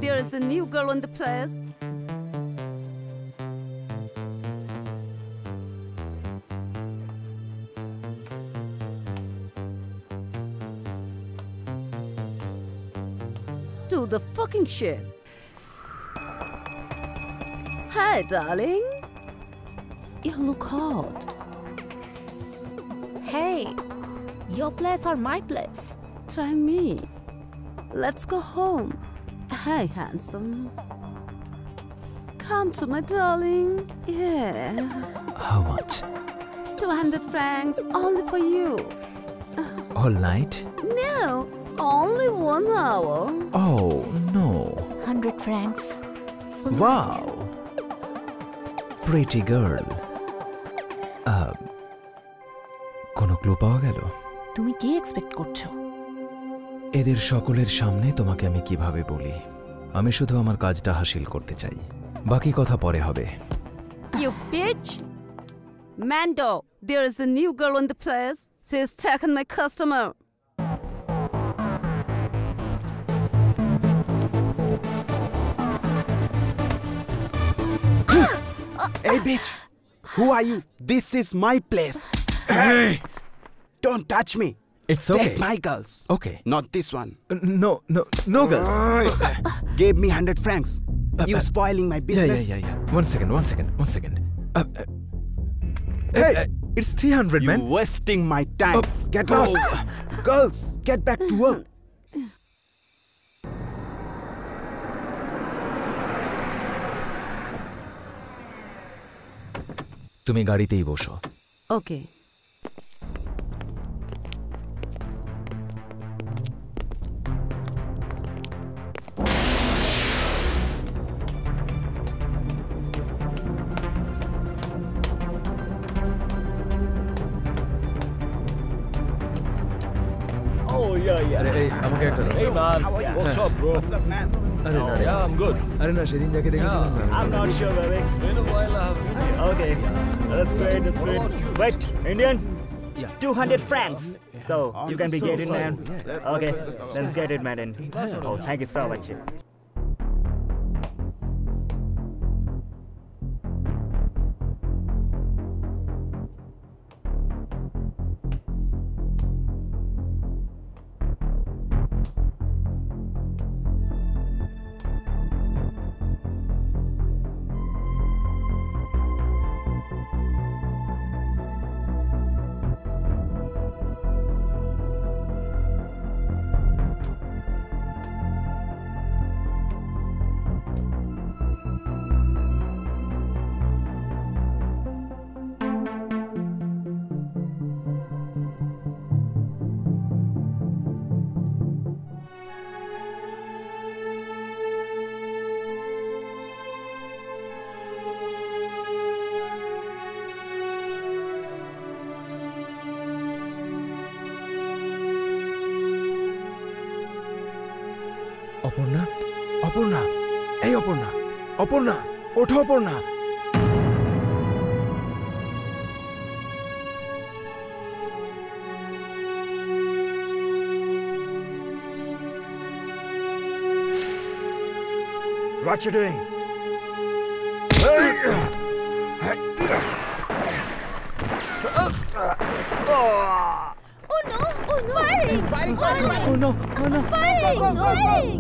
there is a new girl in the place. To the fucking ship. Hi, darling. You look hot. Hey, your place or my place? Try me. Let's go home. Hi, handsome. Come to my darling. Yeah. How much? 200 francs only for you. All night? No, only 1 hour. Oh, no. 100 francs. Full Wow. Pretty girl. কোনো clue পাওয়া গেল? তুমি কি expect করছো? এদের সকলের সামনে তোমাকে আমি কিভাবে বলি? আমি শুধু আমার কাজটা হাসিল করতে চাই, বাকি কথা পরে হবে। You bitch! Mando, there is a new girl in the place. She's taken my customer. Hey, bitch! Who are you? This is my place. Hey! Don't touch me. It's okay. Take my girls. Okay. Not this one. No girls. Gave me 100 francs. You spoiling my business. Yeah. One second. Hey! It's 300, man. You wasting my time. Get lost. Girls, get back to work. তুমি গাড়িতেই বসো। Okay. Oh, yeah. এই আমাকে একটা দাও। Hey, man. What's up, bro? What's up, man? আরে না রে। Yeah, I'm good. আরে না, সেদিন যাকে দেখেছিলাম না। I'm not sure, baby. It's been a while. I haven't been here. Okay, that's great. Wait, Indian? Yeah. 200 francs. So you can be So getting, sorry. man. Yeah. Okay, let's get it, man. Oh, thank you so much. Aparna, এই অপর্ণা, ওঠো Aparna. What you doing? Oh no! Firing! Oh no! Firing!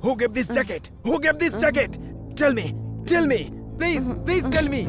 Who gave this jacket? Who gave this jacket? Tell me. Tell me. Please, please tell me.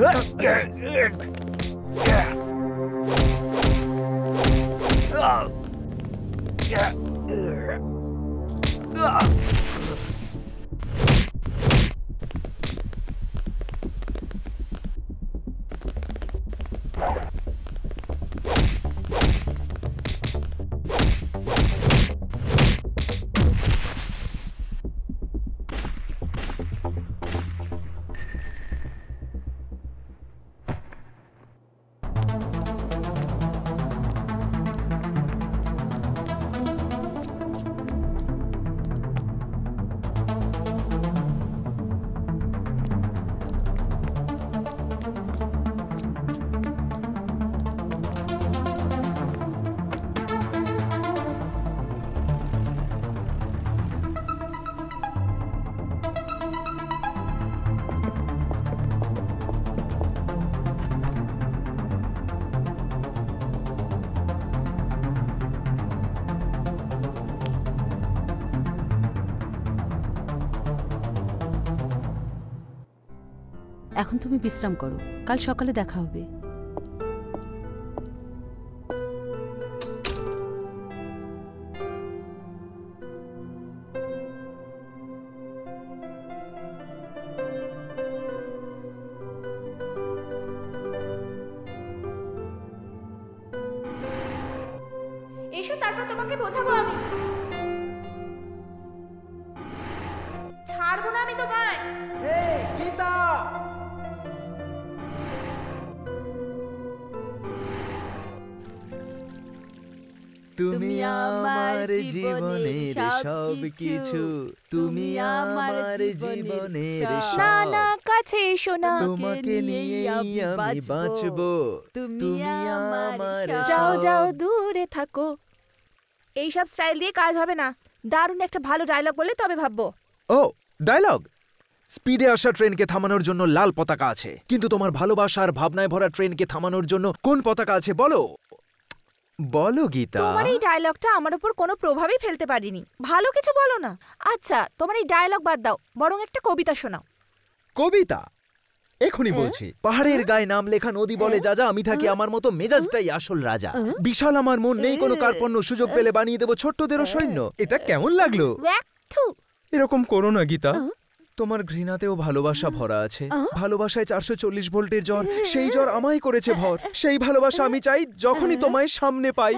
এখন তুমি বিশ্রাম করো, কাল সকালে দেখা হবে। এসো, তারপর তোমাকে বোঝাবো আমি। ছাড়বো না আমি তোমায়। Hey, Geeta! তুমি আমার জীবনের সব কিছু, তুমি আমার জীবনের না সব। না, কাছে এসো না। তোমাকে নিয়েই আমি বাঁচবো, তুমি আমার যাও সব। যাও, দূরে থাকো। এইসব স্টাইল দিয়ে কাজ হবে না। দারুণ একটা ভালো ডায়লগ বলে তবে ভাববো। ও ডায়লগ! স্পিডে আসা ট্রেনকে থামানোর জন্য লাল পতাকা আছে, কিন্তু তোমার ভালোবাসার ভাবনায় ভরা ট্রেনকে থামানোর জন্য কোন পতাকা আছে বলো? বলো গীতা। তোমার এই ডায়লগটা আমার উপর কোনো প্রভাবই ফেলতে পারিনি। ভালো কিছু বলো না। আচ্ছা, তোমার এই ডায়লগ বাদ দাও, বরং একটা কবিতা শোনাও। কবিতা? এখনই বলছি। পাহাড়ের গায়ে নাম লেখা নদী বলে যা যা, আমি থাকি আমার মতো, মেজাজটাই আসল রাজা। বিশাল আমার মন, নেই কোনো কার্পণ্য, সুযোগ পেলে বানিয়ে দেবো ছোট্টদেরও সৈন্য। এটা কেমন লাগলো? ওয়াক, থু। এরকম করো না গীতা। তোমার ঘৃণাতেও ভালোবাসা ভরা আছে। ভালোবাসায় 440 ভোল্টের জ্বর, সেই জ্বর আমায় করেছে ভর। সেই ভালোবাসা আমি চাই যখনই তোমায় সামনে পাই।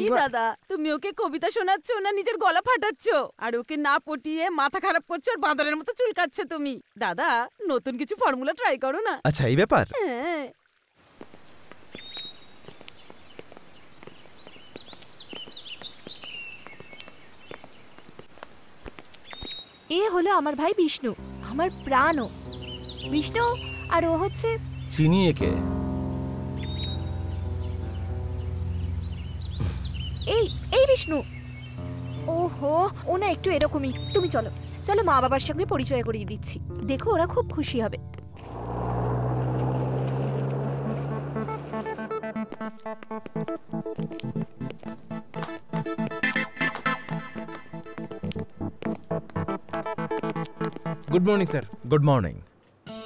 কি দাদা, তুমি ওকে কবিতা শোনাচ্ছ না নিজের গলা ফাটাচ্ছ? আর ওকে না পটিয়ে মাথা খারাপ করছো আর বাঁদরের মতো চুলকাচ্ছ তুমি। দাদা, নতুন কিছু ফর্মুলা ট্রাই করো না। আচ্ছা, এই ব্যাপার। হ্যাঁ। এ হলো আমার ভাই বিষ্ণু, আমার প্রাণও। বিষ্ণু, আর ও হচ্ছে চিনি একে। এই এই বিষ্ণু। ওহো, ও না একটু এরকমই। তুমি চলো চলো, মা বাবার সঙ্গে পরিচয় করিয়ে দিচ্ছি। দেখো, ওরা খুব খুশি হবে। Good morning sir. Good morning.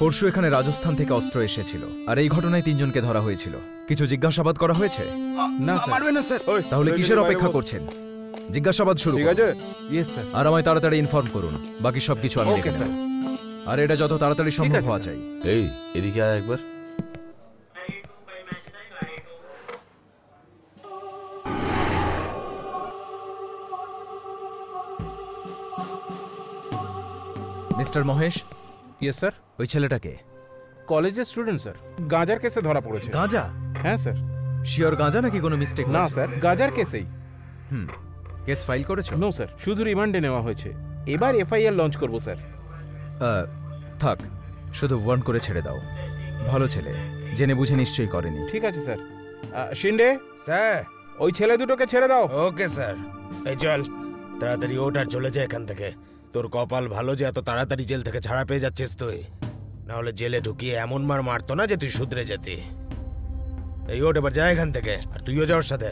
পরশু এখানে রাজস্থান থেকে অস্ত্র এসেছিল, আর এই ঘটনায় 3 জনকে ধরা হয়েছিল। কিছু জিজ্ঞাসাবাদ করা হয়েছে? না স্যার। মারবে না স্যার। তাহলে কিসের অপেক্ষা করছেন? জিজ্ঞাসাবাদ শুরু করুন। Yes sir. আর আমায় তাড়াতাড়ি ইনফর্ম করুন, বাকি সবকিছু আমি দেখে নেব। আর এটা যত তাড়াতাড়ি সম্ভব হওয়া চাই। এই এদিকে আয় একবার। Mister Mahesh, yes sir. ওই ছেলেটাকে? কলেজের স্টুডেন্ট স্যার, গাঁজার কেসে ধরা পড়েছে। গাঁজা? হ্যাঁ স্যার। শিওর গাঁজা নাকি কোনো মিস্টেক? না স্যার, গাঁজার কেসেই। কেস ফাইল করেছো? নো স্যার, শুধু রিমান্ডে নেওয়া হয়েছে। এবার এফআইআর লঞ্চ করব স্যার। থাক, শুধু ওয়ার্ন করে ছেড়ে দাও। ভালো ছেলে, জেনে বুঝে নিশ্চয়ই করেনি। ঠিক আছে স্যার। শিন্ডে স্যার, ওই ছেলে দুটোকে ছেড়ে দাও। Okay sir. এই চল, তাড়াতাড়ি ওঠ আর চলে যা এখান থেকে। তোর কপাল ভালো যে এত তাড়াতাড়ি জেল থেকে ছাড়া পেয়ে যাচ্ছিস তুই, না হলে জেলে ঢুকিয়ে এমন মার মারতো না যে তুই শুধরে যেতি। এই ওঠ, এবার যা এখান থেকে। আর তুইও যাওয়ার সাথে।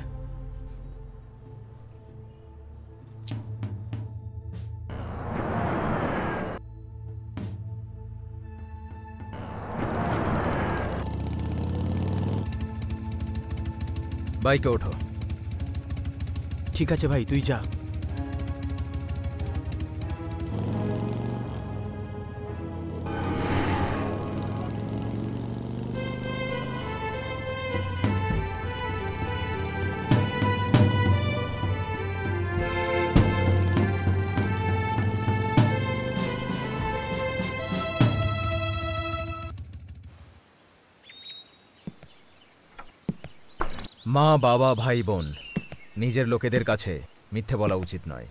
বাইকে ওঠো। ঠিক আছে ভাই, তুই যা। মা, বাবা, ভাই, বোন, নিজের লোকেদের কাছে মিথ্যে বলা উচিত নয়।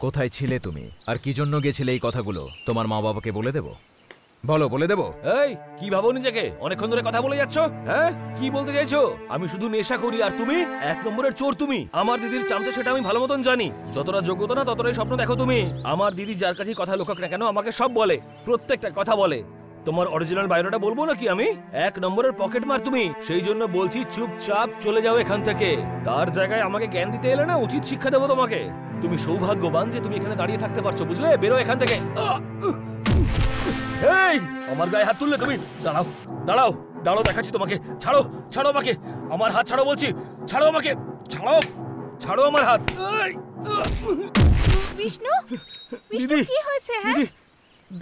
কোথায় ছিলে তুমি, আর কি জন্য গেছিলে এই কথাগুলো তোমার মা বাবাকে বলে দেব? বলো, বলে দেব? এই কি ভাবো নিজেকে? অনেকক্ষণ ধরে কথা বলে যাচ্ছ। হ্যাঁ, কি বলতে চাইছো? আমি শুধু নেশা করি আর তুমি এক নম্বরের চোর। তুমি আমার দিদির চামচা, সেটা আমি ভালো মতন জানি। যতটা যোগ্যতা না ততটাই স্বপ্ন দেখো তুমি। আমার দিদি যার কাছে কথা লুকাক না কেন আমাকে সব বলে, প্রত্যেকটা কথা বলে। তোমার অরিজিনাল বায়োডাটা বলবো নাকি আমি? এক নম্বরের পকেট মার তুমি। সেই জন্য বলছি চুপচাপ চলে যাও এখান থেকে। তার জায়গায় আমাকে জ্ঞান দিতে এলে না, উচিত শিক্ষা দেবো তোমাকে। তুমি সৌভাগ্যবান যে তুমি এখানে দাঁড়িয়ে থাকতে পারছো, বুঝলে? বেরো এখান থেকে। এই আমার গায়ে হাত তুললে তুমি? দাঁড়াও দাঁড়াও দাঁড়াও, দেখাচ্ছি তোমাকে। ছাড়ো ছাড়ো আমাকে, আমার হাত ছাড়ো বলছি। ছাড়ো আমাকে, ছাড়ো ছাড়ো আমার হাত। বিষ্ণু, বিষ্ণু দিদি, কি হয়েছে? হ্যাঁ দিদি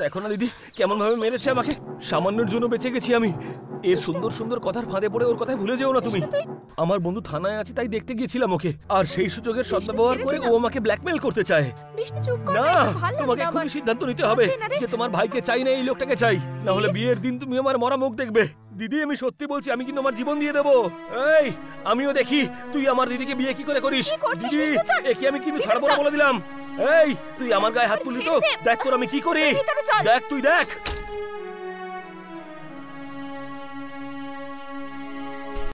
দেখো না দিদি কেমন ভাবে মেরেছে আমাকে। সামান্যর জন্য বেঁচে গেছি আমি। এর সুন্দর সুন্দর কথার ফাঁদে পড়ে ওর কথায় ভুলে যেও না তুমি। আমার বন্ধু থানায় আছে তাই দেখতে গিয়েছিলাম ওকে, আর সেই সুযোগের সদ্ব্যবহার করে ও আমাকে ব্ল্যাকমেল করতে চায়। বিষ্ণু চুপ কর না, ভালো তোমাকে লাগে না এক্ষুনি সিদ্ধান্ত নিতে হবে যে তোমার ভাইকে চাই না, এই লোকটাকে চাই। না হলে বিয়ের দিন তুমি আমার মরা মুখ দেখবে। দিদি আমি সত্যি বলছি, আমি কিন্তু আমার জীবন দিয়ে দেবো। এই আমিও দেখি তুই আমার দিদিকে বিয়ে কি করে করিস। দিদি একে আমি কিন্তু ছাড়বো না বলে দিলাম। এই তুই আমার গায়ে হাত তুলি তো, দেখ তোর আমি কি করি। দেখ তুই দেখ।